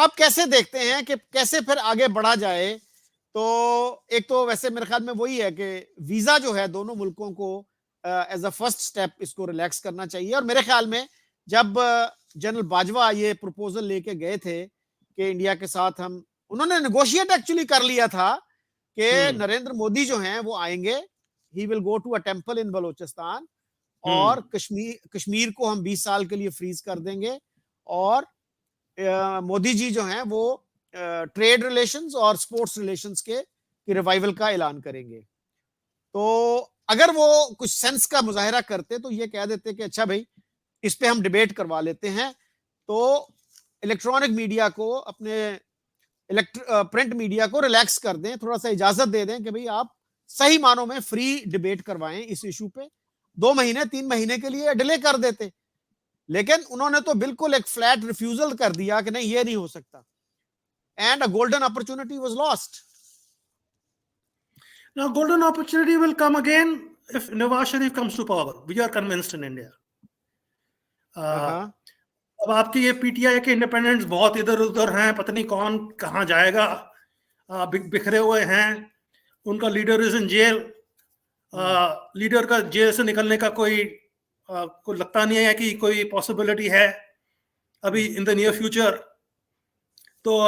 आप कैसे देखते हैं कि कैसे फिर आगे बढ़ा जाए? तो एक तो वैसे मेरे ख्याल में वही है कि वीजा जो है दोनों मुल्कों को एज अ फर्स्ट स्टेप इसको रिलैक्स करना चाहिए। और मेरे ख्याल में जब जनरल बाजवा ये प्रपोजल लेके गए थे कि इंडिया के साथ हम, उन्होंने नेगोशिएट एक्चुअली कर लिया था कि नरेंद्र मोदी जो हैं वो आएंगे, he will go to a temple in Balochistan, और कश्मीर को हम 20 साल के लिए फ्रीज कर देंगे, और मोदी जी जो हैं वो ट्रेड रिलेशंस और स्पोर्ट्स रिलेशंस के रिवाइवल का ऐलान करेंगे। तो अगर वो कुछ सेंस का मुजाहिरा करते तो ये कह देते कि अच्छा भाई इस पे हम डिबेट करवा लेते हैं, तो इलेक्ट्रॉनिक मीडिया को, अपने प्रिंट मीडिया को रिलैक्स कर दें, थोड़ा सा इजाजत दे दें कि भाई आप सही मानों में फ्री डिबेट करवाएं इस इशू पे, 2 महीने 3 महीने के लिए डिले कर देते। लेकिन उन्होंने तो बिल्कुल एक फ्लैट रिफ्यूजल कर दिया कि नहीं, ये नहीं हो सकता, and a golden opportunity was lost. Now, golden opportunity will come again if Nawaz Sharif comes to power. We are convinced in India. अब आपकी ये पीटीआई के इंडिपेंडेंट्स बहुत इधर उधर हैं, पता नहीं कौन कहाँ जाएगा, बिखरे हुए हैं, उनका leader is in jail, leader का जेल से निकलने का कोई लगता नहीं है कि कोई पॉसिबिलिटी है अभी इन द नियर फ्यूचर। तो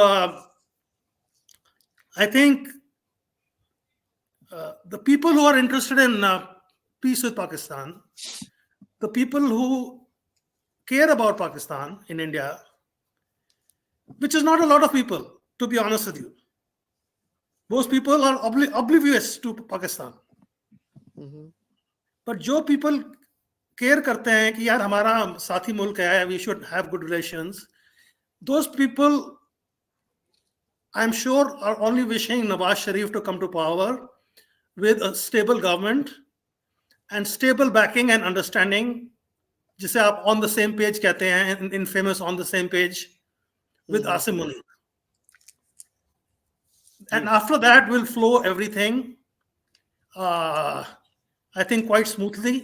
I think the people who are interested in peace with Pakistan, the people who care about Pakistan in India, which is not a lot of people, to be honest with you. Those people are oblivious to Pakistan. But जो people care करते हैं कि यार हमारा साथी मुल्क है, we should have good relations, those people, I'm sure, are only wishing Nawaz Sharif to come to power with a stable government and stable backing and understanding, जिसे आप on the same page कहते हैं, in famous on the same page with Asim Munir. And after that will flow everything, I think, quite smoothly,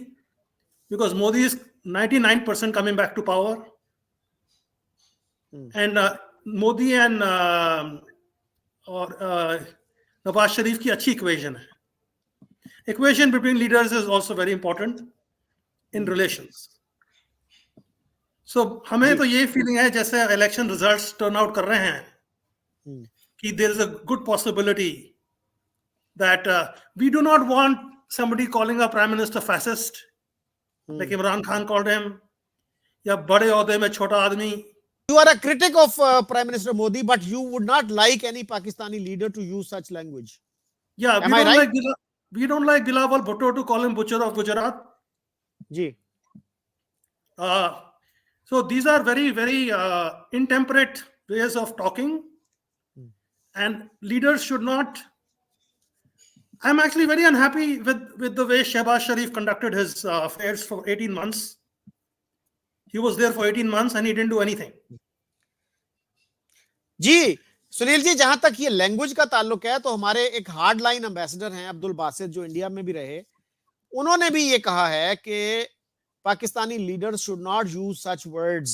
because Modi is 99% coming back to power. And Modi and Nawaz Sharif की अच्छी equation है. Equation between leaders is also very important in relations. So हमें तो ये feeling है जैसे election results turn out कर रहे हैं कि there is a good possibility that we do not want somebody calling our prime minister fascist, like Imran Khan called him, या बड़े ओहदे में छोटा आदमी. You are a critic of Prime Minister Modi, but you would not like any Pakistani leader to use such language. Yeah, am I right? We don't like Bilawal Bhutto to call him Butcher of Gujarat. Ji. So these are very, very intemperate ways of talking, and leaders should not. I'm actually very unhappy with the way Shehbaz Sharif conducted his affairs for 18 months. He was there for 18 months and he didn't do anything. जी सुनील जी, जहां तक ये language का ताल्लुक है तो हमारे एक hard line ambassador हैं अब्दुल बासित, जो इंडिया में भी रहे, उन्होंने भी ये कहा है कि Pakistani leaders should not use such words,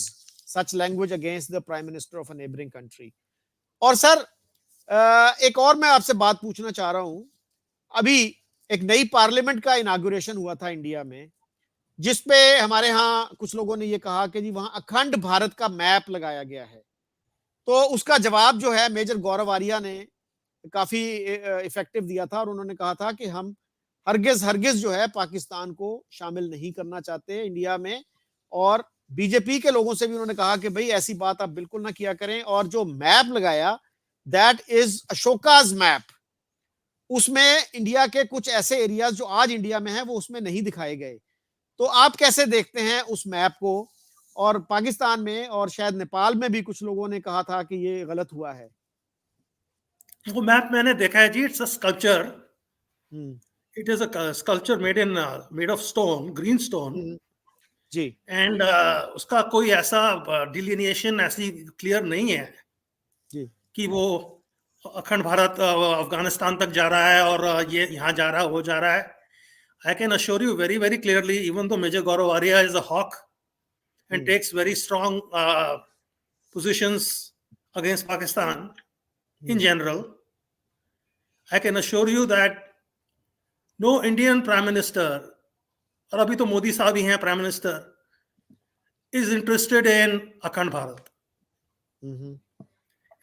such language against the prime minister of a neighbouring country. और सर एक और मैं आपसे बात पूछना चाह रहा हूं, अभी एक नई पार्लियामेंट का इनागुरेशन हुआ था इंडिया में, जिसपे हमारे यहाँ कुछ लोगों ने ये कहा कि जी वहां अखंड भारत का मैप लगाया गया है। तो उसका जवाब जो है मेजर गौरव आर्या ने काफी इफेक्टिव दिया था, और उन्होंने कहा था कि हम हरगिज जो है पाकिस्तान को शामिल नहीं करना चाहते इंडिया में। और बीजेपी के लोगों से भी उन्होंने कहा कि भाई ऐसी बात आप बिल्कुल ना किया करें। और जो मैप लगाया, दैट इज अशोकाज मैप, उसमें इंडिया के कुछ ऐसे एरियाज जो आज इंडिया में है वो उसमें नहीं दिखाए गए। तो आप कैसे देखते हैं उस मैप को? और पाकिस्तान में और शायद नेपाल में भी कुछ लोगों ने कहा था कि ये गलत हुआ है। वो मैप मैंने देखा है जी, it's a sculpture, it is a sculpture made of stone, green stone जी, एंड उसका कोई ऐसा डिलिनिएशन ऐसी क्लियर नहीं है जी कि वो अखंड भारत अफगानिस्तान तक जा रहा है और ये यहाँ जा रहा है, वो जा रहा है. I can assure you very, very clearly, even though Major Gaurav Arya is a hawk and takes very strong positions against Pakistan in general, I can assure you that no Indian Prime Minister, और अभी तो मोदी साहब ही हैं Prime Minister, is interested in अखंड Bharat.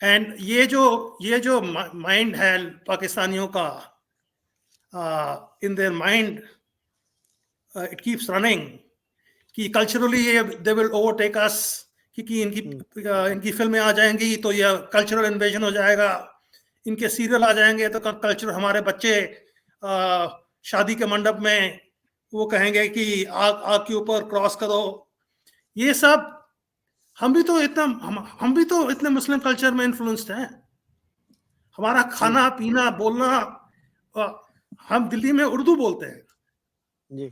And ये जो mind है पाकिस्तानियों का, in their mind it keeps running कि कल्चरली दे विल ओवरटेक अस, क्योंकि इनकी फिल्में आ जाएंगी तो ये कल्चरल इन्वेजन हो जाएगा, इनके सीरियल आ जाएंगे तो कल्चर, हमारे बच्चे शादी के मंडप में वो कहेंगे कि आग के ऊपर क्रॉस करो. ये सब हम भी तो इतने मुस्लिम कल्चर में इन्फ्लुएंस्ड हैं. हमारा खाना पीना बोलना, हम दिल्ली में उर्दू बोलते हैं जी.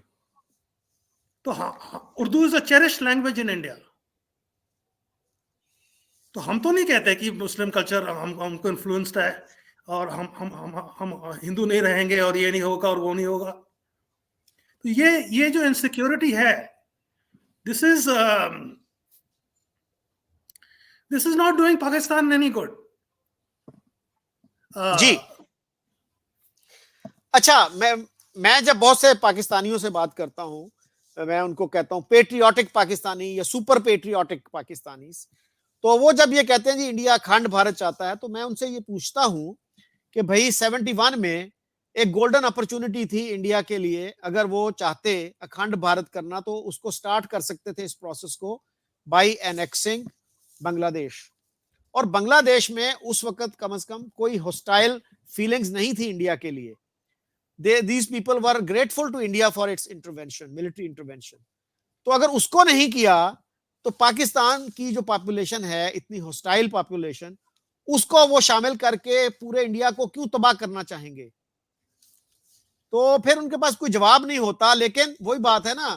तो Urdu is a cherished language in India. तो हम तो नहीं कहते कि मुस्लिम कल्चर हमको इन्फ्लुएंस्ड है और हम हिंदू नहीं रहेंगे और ये नहीं होगा और वो नहीं होगा. तो ये जो इनसिक्योरिटी है, this is not doing Pakistan any good. जी. अच्छा, मैं जब बहुत से पाकिस्तानियों से बात करता हूं, मैं उनको कहता हूं पेट्रियोटिक पाकिस्तानी या सुपर पेट्रियोटिक पाकिस्तानी, तो वो जब ये कहते हैं जी इंडिया अखंड भारत चाहता है, तो मैं उनसे ये पूछता हूं कि भाई 71 में एक गोल्डन अपॉर्चुनिटी थी इंडिया के लिए. अगर वो चाहते अखंड भारत करना तो उसको स्टार्ट कर सकते थे इस प्रोसेस को बाय एनेक्सिंग बांग्लादेश. और बांग्लादेश में उस वक्त कम से कम कोई हॉस्टाइल फीलिंग्स नहीं थी इंडिया के लिए. these people were grateful to India for its intervention, military intervention. तो अगर उसको नहीं किया तो पाकिस्तान की जो पॉपुलेशन है, इतनी हॉस्टाइल पॉपुलेशन, उसको वो शामिल करके पूरे इंडिया को क्यों तबाह करना चाहेंगे? तो फिर उनके पास कोई जवाब नहीं होता. लेकिन वही बात है ना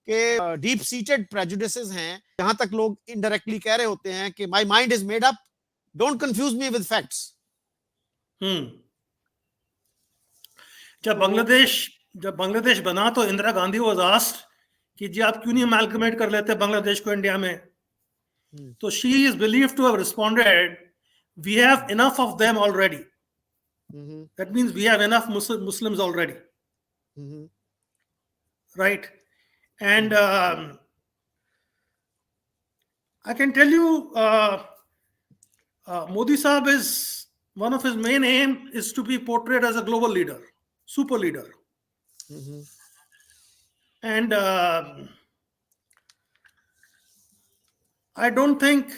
कि डीप सीटेड प्रेजुडिसेस हैं. जहां तक लोग इनडायरेक्टली कह रहे होते हैं कि my mind is made up, don't confuse me with facts. जब बांग्लादेश बना तो इंदिरा गांधी वाज आस्क्ड कि जी आप क्यों नहीं अमैलगमेट कर लेते बांग्लादेश को इंडिया में. तो she is believed to have responded, we have enough of them already. That means we have enough Muslims already, right? And I can tell you Modi Saab is, one of his main aim is to be portrayed as a global leader, super leader. And I don't think,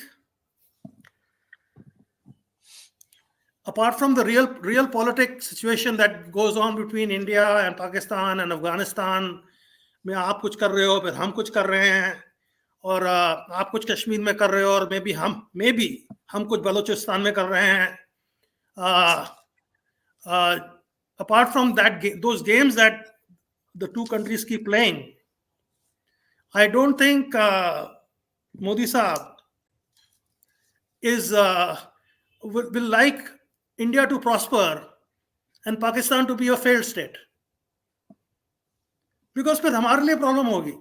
apart from the real politics situation that goes on between India and Pakistan and Afghanistan, में आप कुछ कर रहे हो फिर हम कुछ कर रहे हैं, और आप कुछ कश्मीर में कर रहे हो और मे बी हम कुछ बलूचिस्तान में कर रहे हैं. Apart from that, those games that the two countries keep playing, I don't think Modi Saab will like India to prosper and Pakistan to be a failed state, because फिर हमारे लिए problem होगी.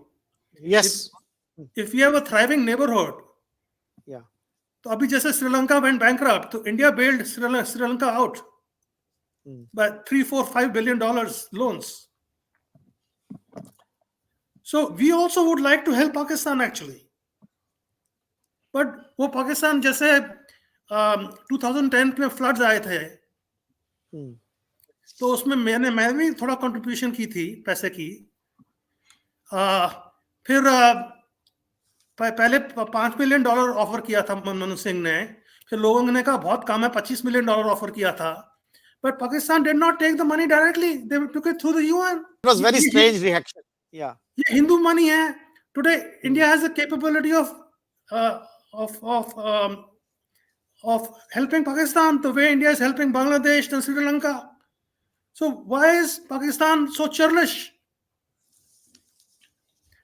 Yes. If we have a thriving neighborhood, yeah. तो अभी जैसे Sri Lanka went bankrupt, तो India bailed Sri Lanka out by $3-4-5 billion loans. So we also would like to help Pakistan actually, but वो पाकिस्तान जैसे 2010 में फ्लड्स आए थे, तो उसमें मैं भी थोड़ा कंट्रीब्यूशन की थी पैसे की. फिर पहले $5 मिलियन ऑफर किया था मनमोहन सिंह ने, फिर लोगों ने कहा बहुत कम है, $25 मिलियन ऑफर किया था. But Pakistan did not take the money directly. They took it through the UN. It was very strange reaction. Yeah. ये Hindu money है. Today, India has the capability of helping Pakistan the way India is helping Bangladesh and Sri Lanka. So why is Pakistan so churlish?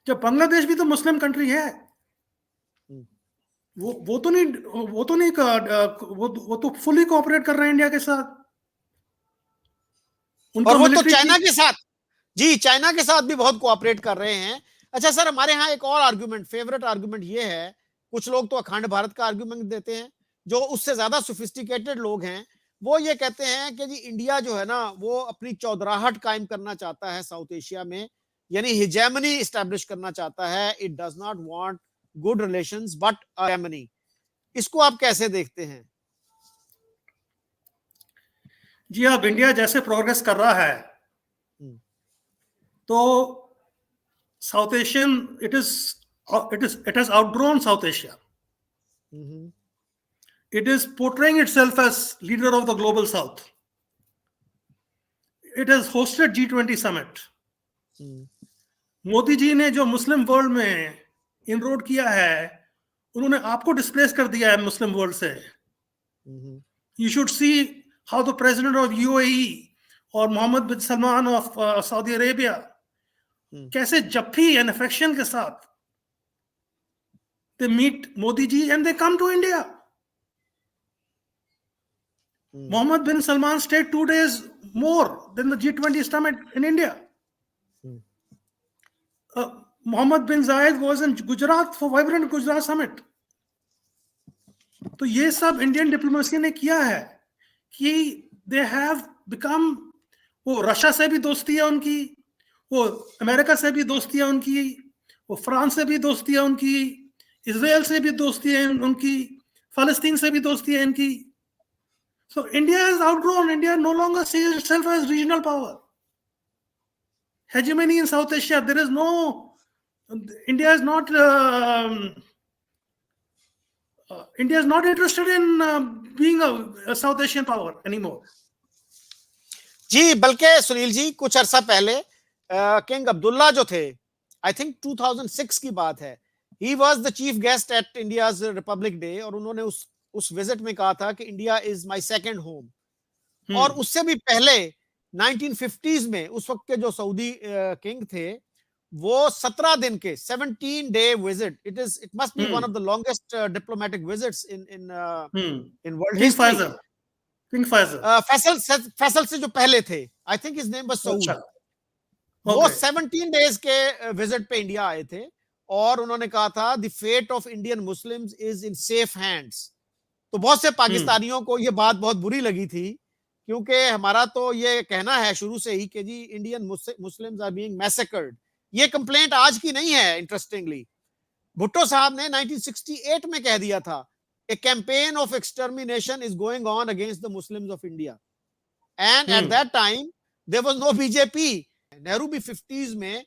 जब बांग्लादेश भी तो Muslim country है, वो तो fully cooperate कर रहे हैं इंडिया के साथ. और वो तो चाइना के साथ, जी चाइना के साथ भी बहुत कोऑपरेट कर रहे हैं. अच्छा सर, हमारे यहाँ एक और आर्गुमेंट, फेवरेट आर्गुमेंट ये है, कुछ लोग तो अखंड भारत का आर्गुमेंट देते हैं, जो उससे ज्यादा सोफिस्टिकेटेड लोग हैं वो ये कहते हैं कि जी इंडिया जो है ना वो अपनी चौधराहट कायम करना चाहता है साउथ एशिया में, यानी हिजेमनी इस्टेब्लिश करना चाहता है। It does not want good relations but hegemony. इसको आप कैसे देखते हैं? जी, अब इंडिया जैसे प्रोग्रेस कर रहा है हम्म, तो South Asian it has outgrown South Asia. Hmm, It is portraying itself as leader of the global south. It has hosted G20 summit. हम्म, मोदी जी ने जो मुस्लिम वर्ल्ड में इनरोड किया है, उन्होंने आपको डिस्प्लेस कर दिया है मुस्लिम वर्ल्ड से. हम्म, You should see how the president of UAE और मोहम्मद बिन सलमान ऑफ सऊदी अरेबिया कैसे जफ्फी एंड अफेक्शन के साथ they meet Modi ji and they come to India. Mohammed bin Salman stayed 2 days more than the G20 summit in India. Mohammed bin Zayed was in Gujarat for Vibrant Gujarat Summit. तो ये सब Indian diplomacy ने किया है कि they have become, वो Russia से भी दोस्ती है उनकी, वो अमेरिका से भी दोस्ती है उनकी, वो फ्रांस से भी दोस्ती है उनकी, इजराइल से भी दोस्ती है उनकी, फलस्तीन से भी दोस्ती है इनकी. So India has outgrown. India no longer sees itself as regional power. Hegemony in South Asia. There is no. India is not. India is not interested in being a South Asian power anymore. जी, बल्कि सुनील जी कुछ अरसा पहले king Abdullah जो थे, I think 2006 की बात है, he was the chief guest at India's Republic day, और उन्होंने उस विजिट में कहा था कि India is my second home. और उससे भी पहले 1950s में उस वक्त के जो सऊदी किंग थे, वो 17 दिन के 17-day visit, it must be one of the longest diplomatic visits in world history. King Faisal. Faisal से जो पहले थे, I think his name was Saud. वो 17 डेज के विजिट पे इंडिया आए थे और उन्होंने कहा था the fate of Indian Muslims is in safe hands. तो बहुत से पाकिस्तानियों को ये बात बहुत बुरी लगी थी, क्योंकि हमारा तो ये कहना है शुरू से ही कि जी Indian Muslims are being massacred. ये कंप्लेंट आज की नहीं है. इंटरेस्टिंगली भुट्टो साहब ने 1968 में कह दिया था, a campaign of extermination is going on against the Muslims of India. And at that time there was no BJP. Nehru भी 50s में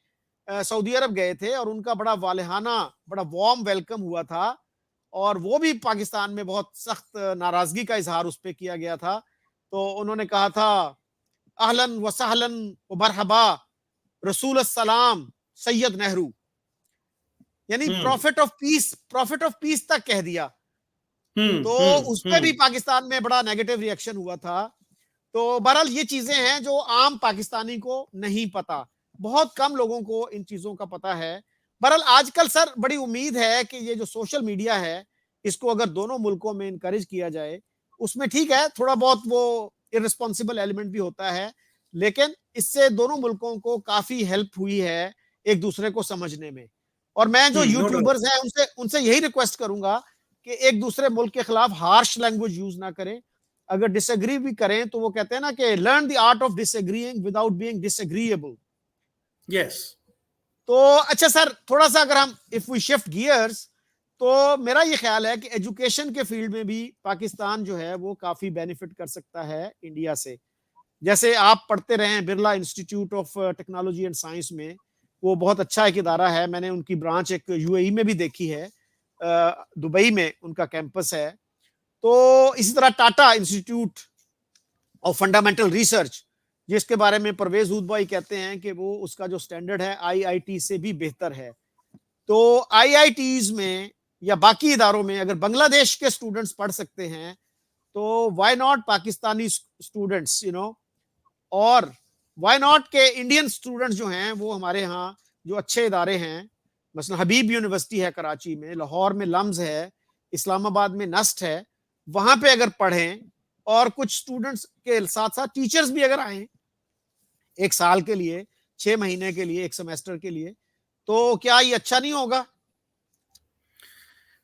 सऊदी अरब गए थे और उनका बड़ा वालिहाना, बड़ा वार्म वेलकम हुआ था, और वो भी पाकिस्तान में बहुत सख्त नाराजगी का इजहार उस पर किया गया था. तो उन्होंने कहा था अहलन व सहलन व मरहबा रसूल सलाम सैयद नेहरू, यानी प्रॉफिट ऑफ पीस तक कह दिया. तो उस पर भी पाकिस्तान में बड़ा नेगेटिव रिएक्शन हुआ था. तो बहरहाल ये चीजें हैं जो आम पाकिस्तानी को नहीं पता, बहुत कम लोगों को इन चीजों का पता है. बहरहाल आजकल सर बड़ी उम्मीद है कि ये जो सोशल मीडिया है, इसको अगर दोनों मुल्कों में इनकरेज किया जाए, उसमें ठीक है थोड़ा बहुत वो इररिस्पॉन्सिबल एलिमेंट भी होता है, लेकिन इससे दोनों मुल्कों को काफी हेल्प हुई है एक दूसरे को समझने में. और मैं जो यूट्यूबर्स हैं उनसे यही रिक्वेस्ट करूंगा कि एक दूसरे मुल्क के खिलाफ हार्श लैंग्वेज यूज ना करें. अगर डिसएग्री भी करें तो वो कहते हैं ना कि learn the art of disagreeing without being disagreeable. Yes. तो अच्छा सर, थोड़ा सा अगर हम इफ वी शिफ्ट गियर्स, तो मेरा ये ख्याल है कि एजुकेशन के फील्ड में भी पाकिस्तान जो है वो काफी बेनिफिट कर सकता है इंडिया से. जैसे आप पढ़ते रहे हैं Birla institute of technology and science में, वो बहुत अच्छा एक इदारा है. मैंने उनकी ब्रांच एक यूएई में भी देखी है, दुबई में उनका कैंपस है. तो इसी तरह Tata institute of fundamental research, जिसके बारे में परवेज ऊद भाई कहते हैं कि वो उसका जो स्टैंडर्ड है आईआईटी से भी बेहतर है. तो आईआईटीज में या बाकी इदारों में अगर बांग्लादेश के स्टूडेंट्स पढ़ सकते हैं, तो व्हाई नॉट पाकिस्तानी स्टूडेंट्स, और व्हाई नॉट के इंडियन स्टूडेंट्स जो हैं वो हमारे यहाँ जो अच्छे इदारे हैं, मसलन हबीब यूनिवर्सिटी है कराची में, लाहौर में लम्स है, इस्लामाबाद में नस्ट है, वहां पे अगर पढ़ें और कुछ स्टूडेंट्स के साथ साथ टीचर्स भी अगर आए 1 साल के लिए, 6 महीने के लिए, 1 सेमेस्टर के लिए, तो क्या ये अच्छा नहीं होगा?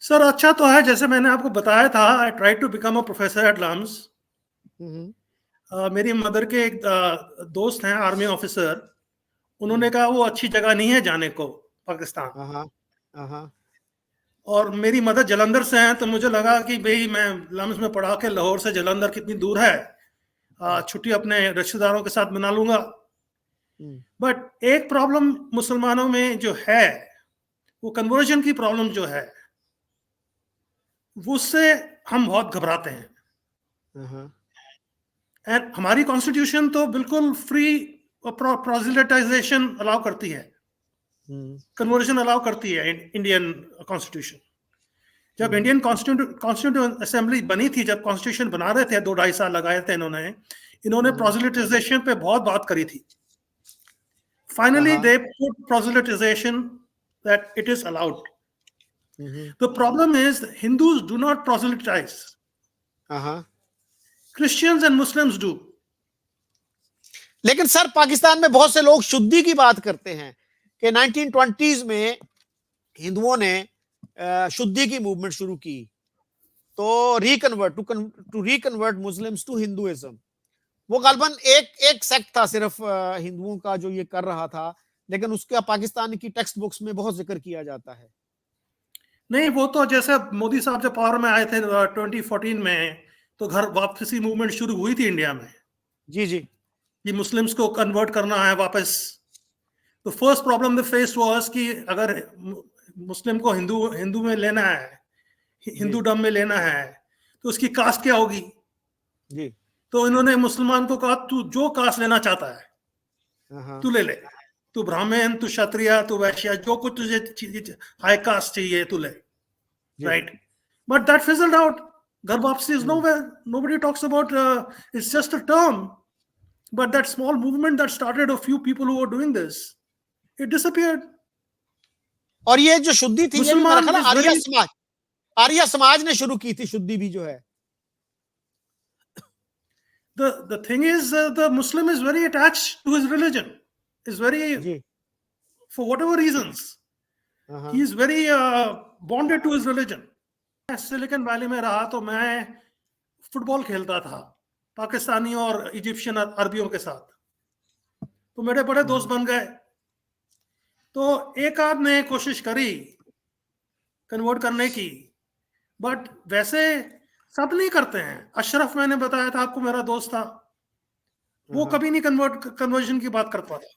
सर अच्छा तो है, जैसे मैंने आपको बताया था, I try to become a professor at LUMS. मेरी मदर के एक दोस्त हैं आर्मी ऑफिसर, उन्होंने कहा वो अच्छी जगह नहीं है जाने को पाकिस्तान, हाँ, हाँ, और मेरी मदर जलंधर से हैं, तो मुझे लगा कि भाई मैं लम्स में पढ़ा के लाहौर से जलंधर कितनी दूर है, छुट्टी अपने रिश्तेदारों के साथ मना लूंगा। बट एक प्रॉब्लम मुसलमानों में जो है, वो कन्वर्जन की प्रॉब्लम जो है, उससे हम बहुत घबराते हैं। एंड हमारी कॉन्स्टिट्यूशन तो बिल्कुल फ्री प्रोजिलिटाइजेशन अलाउ करती है, कन्वर्जन अलाउ करती है इंडियन कॉन्स्टिट्यूशन। जब इंडियन कॉन्स्टिट्यूंट असेंबली बनी थी, जब कॉन्स्टिट्यूशन बना रहे थे, 2-2.5 साल लगाए थे इन्होंने प्रोजिलिटाइजेशन पे बहुत बात करी थी। Finally they put proselytization that it is allowed. The problem is Hindus do not proselytize, Christians and Muslims do. लेकिन सर पाकिस्तान में बहुत से लोग शुद्धि की बात करते हैं कि 1920s में हिंदुओं ने शुद्धि की मूवमेंट शुरू की, तो to reconvert Muslims to Hinduism. वो गालबन एक सेक्ट था सिर्फ हिंदुओं का जो ये कर रहा था, लेकिन उसका पाकिस्तान की टेक्स्ट बुक्स में बहुत जिक्र किया जाता है। नहीं, वो तो जैसे मोदी साहब जब पावर में आए थे 2014 में, तो घर वापसी मूवमेंट शुरू हुई थी इंडिया में। जी कि मुस्लिम्स को कन्वर्ट करना है वापस। तो first problem the face was कि अगर मुस्लिम को हिंदू में लेना है, हिंदूडम में लेना है, तो उसकी कास्ट क्या होगी जी। तो इन्होंने मुसलमान को कहा, तू जो कास्ट लेना चाहता है तू ले ले, तू ब्राह्मण, तू क्षत्रिय, तू वैश्य, जो कुछ तुझे हाई कास्ट चाहिए तू ले, right. But that fizzled out. घर वापसी is nowhere, nobody talks about, it's just a term, but that small movement that started, a few people who were doing this, it disappeared. और ये जो शुद्धि थी, ये भी मेरा ख्याल मुसलमान आर्य समाज ने शुरू की थी शुद्धि भी जो है। the thing is, the Muslim is very attached to his religion, is very, for whatever reasons, he is very bonded to his religion. Silicon valley में रहा तो मैं फुटबॉल खेलता था पाकिस्तानी और इजिप्शियन अरबियों के साथ, तो मेरे बड़े दोस्त बन गए। तो एक आध ने कोशिश करी कन्वर्ट करने की, बट वैसे सब नहीं करते हैं। अशरफ, मैंने बताया था आपको, मेरा दोस्त था, वो कभी नहीं कन्वर्जन की बात करता था।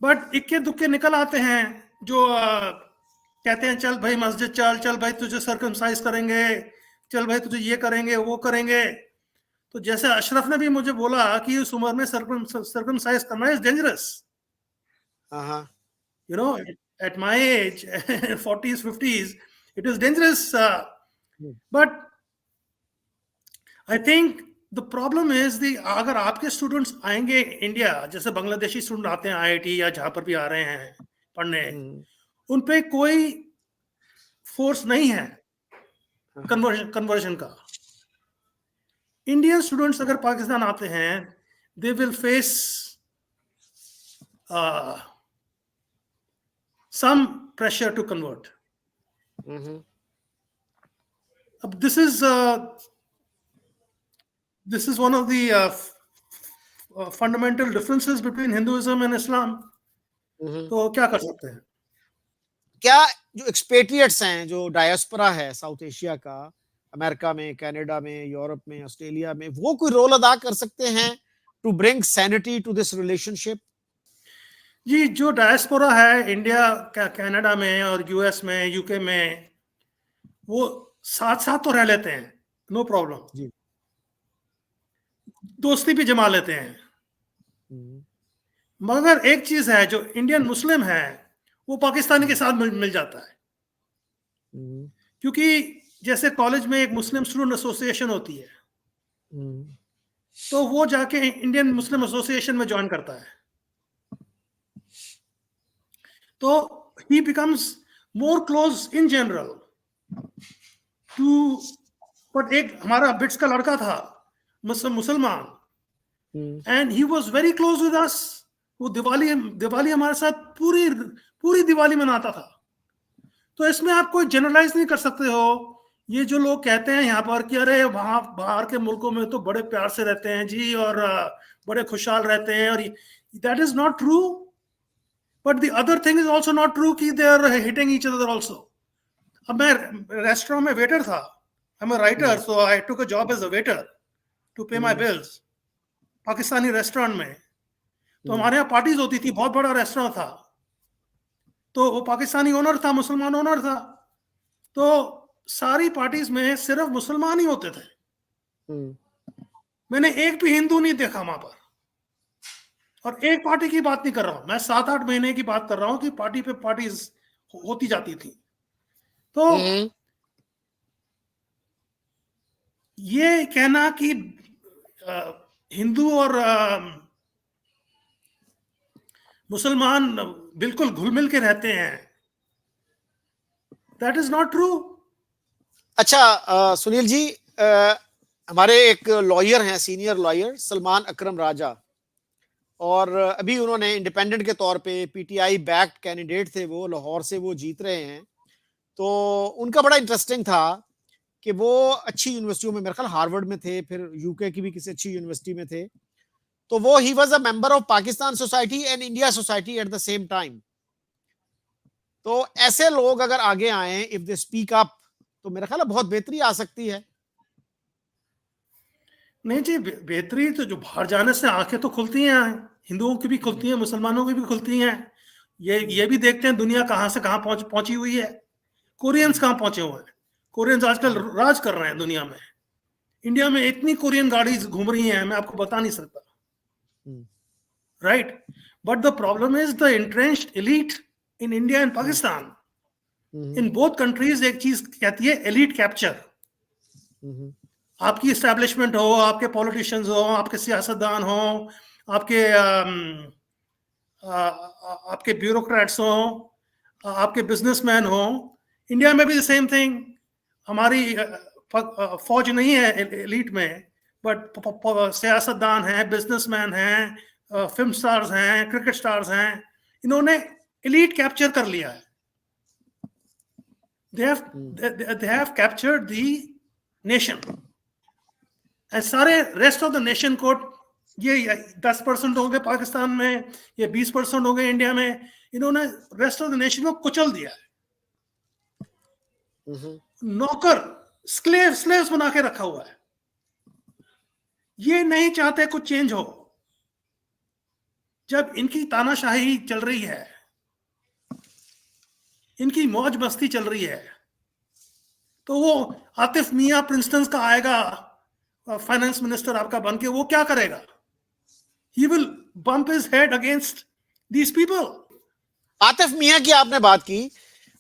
बट इक्के दुक्के निकल आते हैं जो कहते हैं चल भाई मस्जिद चल, चल भाई तुझे सर्कमसाइज करेंगे, चल भाई तुझे ये करेंगे वो करेंगे। तो जैसे अशरफ ने भी मुझे बोला कि उस उम्र में सर्कमसाइज करना is dangerous, you know, at my age 40s 50s it is dangerous, but I think the problem is अगर आपके स्टूडेंट्स आएंगे इंडिया, जैसे बांग्लादेशी स्टूडेंट आते हैं IIT या जहां पर भी आ रहे हैं पढ़ने, उन पे कोई फोर्स नहीं है कन्वर्जन का। इंडियन स्टूडेंट्स अगर पाकिस्तान आते हैं, they will face some pressure to convert. This is one of the fundamental differences between Hinduism and Islam. तो क्या कर सकते हैं? क्या जो एक्सपेट्रिएट्स हैं, जो डायस्पोरा है साउथ एशिया का, अमेरिका में, कनाडा में, यूरोप में, ऑस्ट्रेलिया में, वो कोई रोल अदा कर सकते हैं to bring sanity to this relationship? जी, जो डायस्पोरा है इंडिया, कनाडा में और यूएस में, यूके में, वो साथ साथ तो रह लेते हैं, नो प्रॉब्लम, दोस्ती भी जमा लेते हैं। मगर एक चीज है, जो इंडियन मुस्लिम है वो पाकिस्तानी के साथ मिल जाता है, क्योंकि जैसे कॉलेज में एक मुस्लिम स्टूडेंट एसोसिएशन होती है, तो वो जाके इंडियन मुस्लिम एसोसिएशन में ज्वाइन करता है, तो he becomes more close in general to, but एक हमारा बिट्स का लड़का था मुसलमान, and he was very close with us. वो दिवाली हमारे साथ पूरी दिवाली मनाता था। तो इसमें आप कोई जनरलाइज नहीं कर सकते हो। ये जो लोग कहते हैं यहाँ पर कि अरे वहां बाहर के मुल्कों में तो बड़े प्यार से रहते हैं जी और बड़े खुशहाल रहते हैं, और that is not true. But the other thing is also not true कि they are hitting each other also. अब मैं रेस्टोरेंट में वेटर था, I am a writer, so I took a job as a waiter to pay my bills, Pakistani restaurant में। तो हमारे यहाँ parties होती थी, बहुत बड़ा रेस्टोरेंट था, तो वो पाकिस्तानी ओनर था, मुसलमान ओनर था, तो सारी पार्टीज में सिर्फ मुसलमान ही होते थे। मैंने एक भी हिंदू नहीं देखा वहां पर। और एक पार्टी की बात नहीं कर रहा हूं मैं, 7-8 महीने की बात कर रहा हूं कि पार्टी पे पार्टीज होती जाती थी। तो ये कहना कि हिंदू और मुसलमान बिल्कुल घुल मिल के रहते हैं, दैट इज नॉट ट्रू। अच्छा सुनील जी, हमारे एक लॉयर हैं, सीनियर लॉयर सलमान अकरम राजा, और अभी उन्होंने इंडिपेंडेंट के तौर पे पीटीआई बैक्ड कैंडिडेट थे, वो लाहौर से वो जीत रहे हैं। तो उनका बड़ा इंटरेस्टिंग था कि वो अच्छी यूनिवर्सिटियों में, मेरे ख्याल हार्वर्ड में थे, फिर यूके की भी किसी अच्छी यूनिवर्सिटी में थे। तो वो he was a member of Pakistan society and India society at the same time. तो ऐसे लोग अगर आगे आए, इफ दे स्पीक अप, तो मेरा ख्याल है बहुत बेहतरी आ सकती है। नहीं जी, बेहतरी तो जो बाहर जाने से आंखें तो खुलती हैं, हिंदुओं की भी खुलती हैं, मुसलमानों की भी खुलती हैं। ये भी देखते हैं दुनिया कहाँ से कहाँ पहुंची हुई है। कोरियंस कहाँ पहुंचे हुए हैं, कोरियंस आजकल राज कर रहे हैं दुनिया में। इंडिया में इतनी कोरियन गाड़ी घूम रही हैं, मैं आपको बता नहीं सकता, right. But the problem is the entrenched elite in India and Pakistan. In both countries एक चीज कहती है, एलिट कैप्चर। आपकी एस्टैब्लिशमेंट हो, आपके पॉलिटिशियंस हो, आपके सियासतदान हो, आपके ब्यूरोक्रेट्स हो, आपके बिजनेसमैन हो। इंडिया में भी द सेम थिंग। हमारी फौज नहीं है एलिट में, बट सियासतदान हैं, बिजनेसमैन हैं, फिल्म स्टार्स हैं, क्रिकेट स्टार्स हैं, इन्होंने एलिट कैप्चर कर लिया है। they have captured the nation, and सारे रेस्ट ऑफ द नेशन को, ये 10% हो गए पाकिस्तान में, ये 20% हो गए इंडिया में, इन्होंने रेस्ट ऑफ द नेशन को कुचल दिया है। नौकर, स्लेव्स बना के रखा हुआ है। ये नहीं चाहते कुछ चेंज हो। जब इनकी तानाशाही चल रही है, इनकी मौज मस्ती चल रही है, तो वो आतिफ मियां प्रिंसटन का आएगा फाइनेंस मिनिस्टर आपका बन के, वो क्या करेगा? He will bump his head against these people. Atif मियां की आपने बात की,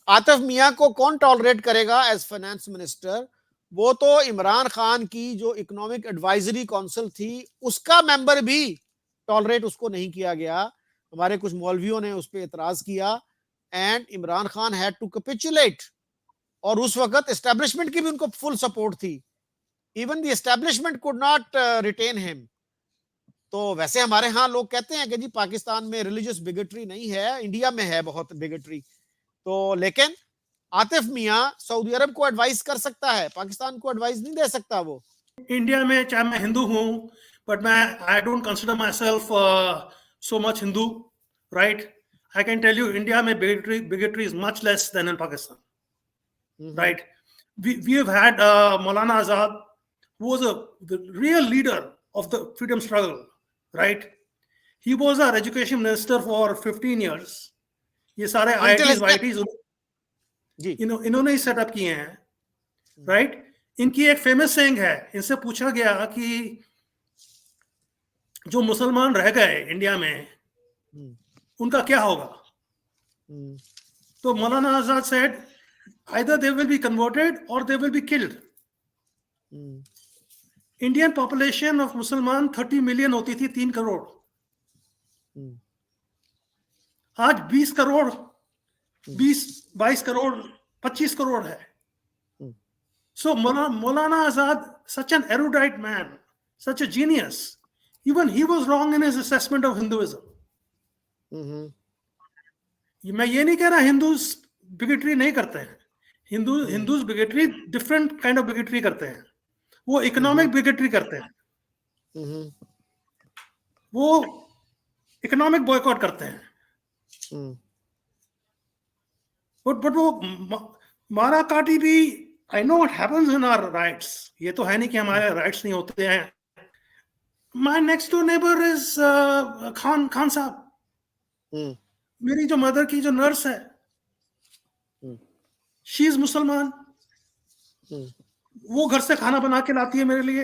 आतिफ मियां को कौन टॉलरेट करेगा एज फाइनेंस मिनिस्टर? वो तो इमरान खान की जो इकोनॉमिक एडवाइजरी काउंसिल थी, उसका मेंबर भी टॉलरेट उसको नहीं किया गया। हमारे कुछ मौलवियों ने उस पर एतराज किया, and Imran Khan had to capitulate. और उस वक्त एस्टेब्लिशमेंट की भी उनको फुल सपोर्ट थी, even the establishment could not retain him. तो वैसे हमारे यहाँ लोग कहते हैं कि जी पाकिस्तान में रिलीजियस बिगेटरी नहीं है, इंडिया में है बहुत बिगेटरी। तो लेकिन आतिफ मियां सऊदी अरब को एडवाइस कर सकता है, पाकिस्तान को एडवाइस नहीं दे सकता। वो इंडिया में चाहे मैं हिंदू हूं, बट मैं I don't consider my self so much Hindu, right. I can tell you India में bigotry is much less than in Pakistan, right. We have had Maulana Azad, who was the real leader of the freedom struggle, right? He was our education minister for 15 years. ये सारे IITs इन्होंने ही setup किए हैं, right. इनकी एक famous saying है, इनसे पूछा गया कि जो मुसलमान रह गए इंडिया में, उनका क्या होगा? तो Maulana Azad said, either they will be converted or they will be killed. Indian population of मुसलमान 30 मिलियन होती थी, 3 करोड़। आज 20 करोड़, 22 करोड़, 25 करोड़ है। So Maulana Azad, such an erudite man, such a genius, even he was wrong in his assessment of Hinduism. मैं ये नहीं कह रहा हिंदूज बिगेटरी नहीं करते हैं। Hindus bigotry different kind of bigotry करते हैं। वो इकोनॉमिक बिगेटरी करते हैं, वो इकोनॉमिक बॉयकॉट करते हैं। बट वो मारा काटी भी, I know what happens in our rights, ये तो है नहीं कि हमारे राइट्स नहीं होते हैं। My next door neighbour is Khan साहब, मेरी जो मदर की जो नर्स है, शी इज मुसलमान, वो घर से खाना बना के लाती है मेरे लिए,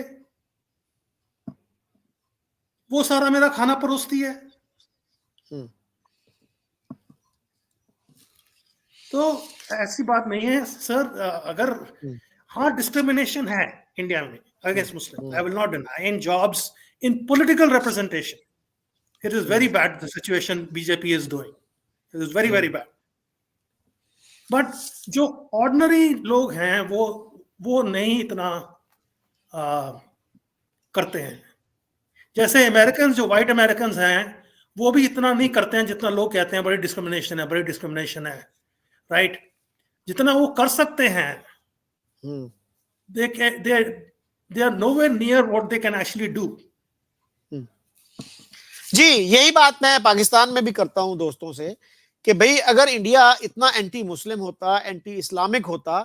वो सारा मेरा खाना परोसती है। तो ऐसी बात नहीं है सर। अगर हाँ डिस्क्रिमिनेशन है इंडिया में against Muslim, I will not deny, in jobs, in political representation, it is very bad the situation BJP is doing, it is very very bad. But जो ऑर्डिनरी लोग हैं वो नहीं इतना करते हैं। जैसे अमेरिकन, जो वाइट अमेरिकन हैं, वो भी इतना नहीं करते हैं जितना लोग कहते हैं बड़ी डिस्क्रिमिनेशन है, बड़ी डिस्क्रिमिनेशन है, राइट? जितना वो कर सकते हैं, they are nowhere near what they can actually do. जी, यही बात मैं पाकिस्तान में भी करता हूं दोस्तों से कि भाई अगर इंडिया इतना एंटी मुस्लिम होता, एंटी इस्लामिक होता,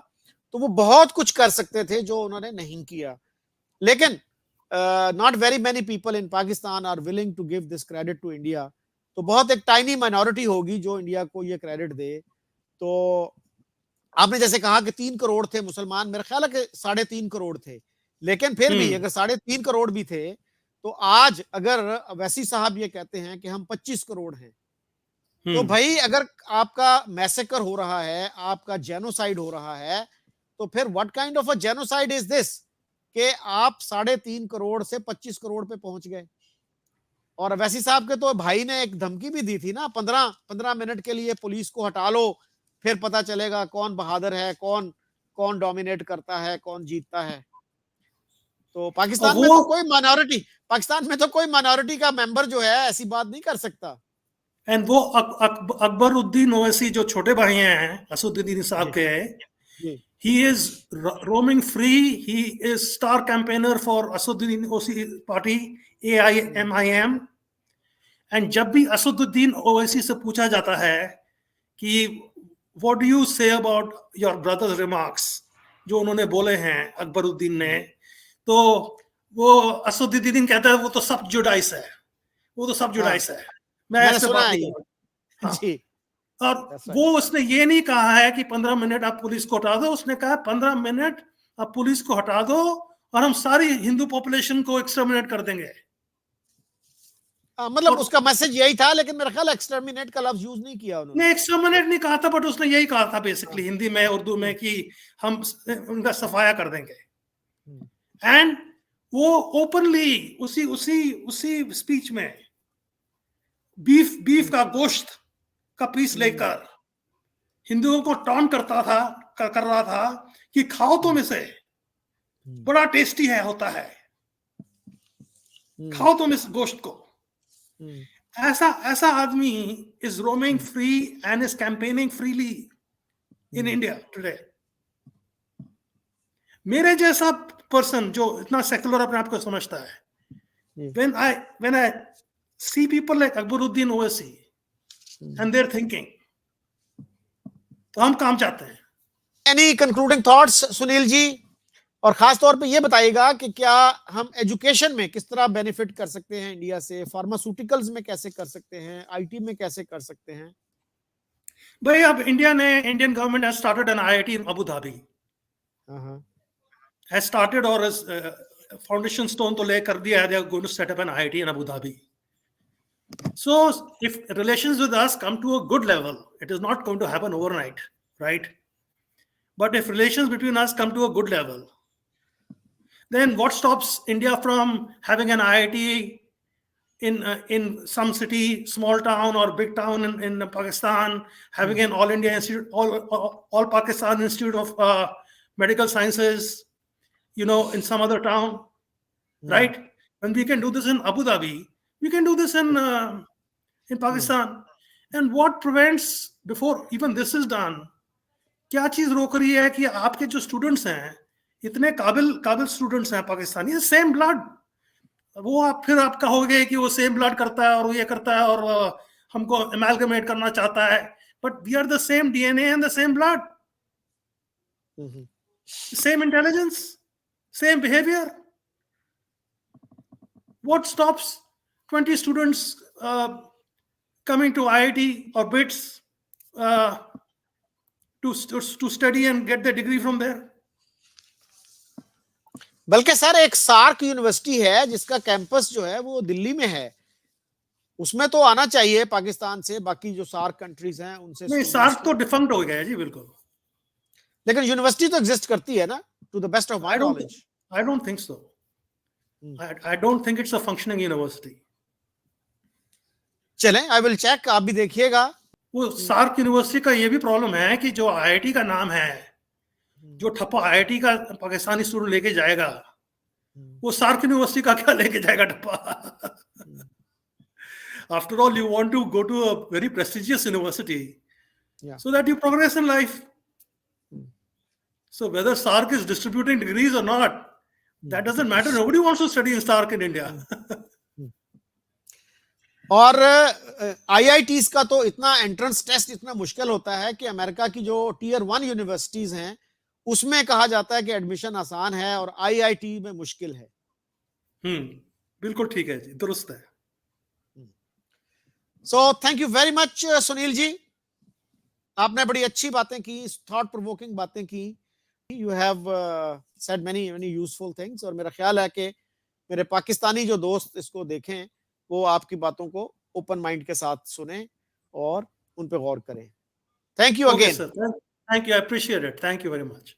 तो वो बहुत कुछ कर सकते थे जो उन्होंने नहीं किया। लेकिन not very many people in Pakistan are willing to give this credit to India. तो बहुत एक टाइनी माइनॉरिटी होगी जो इंडिया को ये क्रेडिट दे। तो आपने जैसे कहा कि 3 करोड़ थे मुसलमान, मेरा ख्याल है कि 3.5 करोड़ थे, लेकिन फिर भी अगर 3.5 करोड़ भी थे, तो आज अगर वैसी साहब ये कहते हैं कि हम 25 करोड़ हैं, तो भाई अगर आपका मैसेकर हो रहा है, आपका जेनोसाइड हो रहा है, तो फिर what kind of a genocide is this कि आप 3.5 करोड़ से 25 करोड़ पे पहुंच गए। और वैसी साहब के तो भाई ने एक धमकी भी दी थी ना, 15 मिनट के लिए पुलिस को हटा लो, फिर पता चलेगा कौन बहादुर है, कौन डोमिनेट करता है, कौन जीतता है। तो पाकिस्तान में तो कोई माइनॉरिटी का मेंबर जो है ऐसी बात नहीं कर सकता। एंड वो अकबरुद्दीन ओवैसी जो छोटे भाई हैं असदुद्दीन साहब के, he is roaming free, he is star campaigner for Asaduddin Owaisi party AIMIM। And जब भी असदुद्दीन ओवैसी से पूछा जाता है कि what do you say about your brother's remarks, जो उन्होंने बोले हैं अकबरुद्दीन ने, तो वो असदुद्दीन कहता है वो तो सब जुडाइस है, वो तो सब जुडाइस है, मैं ऐसे बात नहीं करूंगा। जी। और वो उसने ये नहीं कहा है कि 15 मिनट आप पुलिस को हटा दो, उसने कहा 15 मिनट आप पुलिस को हटा दो और हम सारी हिंदू पॉपुलेशन को एक्सटर्मिनेट कर देंगे। मतलब उसका मैसेज यही था, लेकिन मेरा ख्याल एक्सटर्मिनेट का लफ्ज यूज नहीं किया उन्होंने। एक्सटर्मिनेट नहीं कहा था, बट उसने यही कहा था बेसिकली हिंदी में, उर्दू में, कि हम उनका सफाया कर देंगे। एंड वो ओपनली उसी स्पीच में बीफ का गोश्त का पीस लेकर हिंदुओं को टॉन्ट कर रहा था कि खाओ तुम इसे, बड़ा टेस्टी है, होता है, खाओ तुम इस गोश्त को। ऐसा आदमी is roaming free and is campaigning freely in India today. मेरे जैसा पर्सन जो इतना सेकुलर अपने आप को समझता है, when I see people like Akbaruddin Owaisi and they're thinking, तो हम काम चाहते हैं। Any concluding thoughts Sunil ji? और खास तौर पे ये बताइएगा कि क्या हम एजुकेशन में किस तरह बेनिफिट कर सकते हैं इंडिया से, फार्मास्यूटिकल्स में कैसे कर सकते हैं, आईटी में कैसे कर सकते हैं? भाई अब Indian government has started an IIT in Abu Dhabi, has started, और फाउंडेशन स्टोन तो ले कर दिया है, they are going to set up an IIT in Abu Dhabi. So if relations with us come to a good level, it is not going to happen overnight, right? But if relations between us come to a good level, then what stops India from having an IIT in some city, small town or big town in Pakistan, having an All India Institute, all Pakistan Institute of Medical Sciences, in some other town, right? When we can do this in Abu Dhabi, we can do this in Pakistan. And what prevents, before even this is done, क्या चीज रोक रही है कि आपके जो students हैं, इतने काबिल काबिल स्टूडेंट्स हैं पाकिस्तानी, सेम ब्लड, वो आप फिर आप कहोगे कि वो सेम ब्लड करता है और वो ये करता है और हमको अमेलगमेट करना चाहता है, but we are the same DNA and the same blood, same intelligence, same behaviour. What stops 20 students coming to IIT or BITS to study and get their degree from there? बल्कि sir एक SAARC university है जिसका campus जो है वो दिल्ली में है, उसमें तो आना चाहिए पाकिस्तान से, बाकी जो सार्क कंट्रीज हैं उनसे नहीं, सार्क तो डिफंक्ट हो गया है जी, बिल्कुल. लेकिन यूनिवर्सिटी तो एग्जिस्ट करती है ना, to the best of my knowledge. I don't think so. I don't think it's a functioning university. चलें, आई विल चेक, आप भी देखिएगा. वो सार्क यूनिवर्सिटी का ये भी प्रॉब्लम है कि जो आईआईटी का नाम है, जो ठप्पा आईआईटी का पाकिस्तानी स्टूडेंट लेके जाएगा, वो सार्क यूनिवर्सिटी का क्या लेके जाएगा ठप्पा? After all, you want to go to a very prestigious university, so that you progress in life. So whether SARC is distributing degrees or not, that doesn't matter. Nobody wants to study in SARC in India. और IITs का तो इतना entrance test इतना मुश्किल होता है कि America की जो टियर 1 यूनिवर्सिटीज हैं उसमें कहा जाता है कि एडमिशन आसान है और आईआईटी में मुश्किल है. बिल्कुल ठीक है जी, दुरुस्त है. So thank you very much Sunil ji, आपने बड़ी अच्छी बातें की, थॉट प्रोवोकिंग बातें की. You have said many many useful things, और मेरा ख्याल है कि मेरे पाकिस्तानी जो दोस्त इसको देखें वो आपकी बातों को ओपन माइंड के साथ सुने और उन पे गौर करें. Thank you again. Thank you. I appreciate it. Thank you very much.